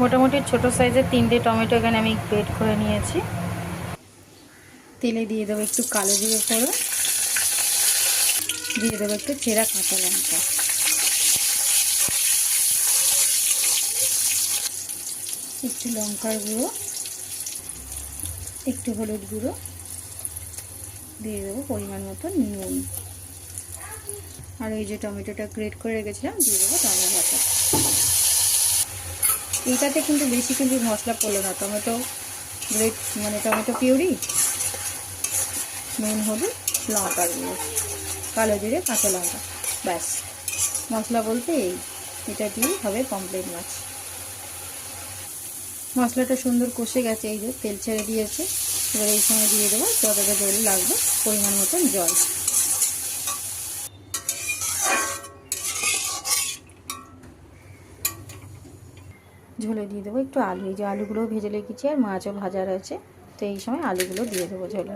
মোটামুটি ছোটো সাইজের 3টে টমেটো এখানে আমি গ্রেট করে নিয়েছি। তেলে দিয়ে দেবো একটু কালো জিরে ফোড়ন, দিয়ে দেবো একটু চেরা কাঁচা লঙ্কা, একটু লঙ্কার গুঁড়ো, একটু হলুদ গুঁড়ো, দিয়ে দেবো পরিমাণ মতো নুন, আর এই যে টমেটোটা গ্রেট করে রেখেছিলাম দিয়ে দেবো টমেটো বাটা। এইটাতে কিন্তু বেশি কিন্তু মশলা পড়লো না, টমেটো গ্রেট মানে টমেটো পিউরি, নুন, হলুদ, লঙ্কার গুঁড়ো, কালো জিরে, কাঁচা লঙ্কা, ব্যাস। মশলা বলতে এটা দিয়েই হবে পমফ্রেট মাছ। মশলাটা সুন্দর কষে গেছে, এই যে তেল ছেড়ে দিয়েছে। এবার এই সময় দিয়ে দেবো যতটা জল লাগবে পরিমাণ মতন জল। ঝোলে দিয়ে দেবো একটু আলু, এই যে আলুগুলোও ভেজে রেখেছি আর মাছও ভাজা রয়েছে, তো এই সময় আলুগুলো দিয়ে দেবো ঝোলে।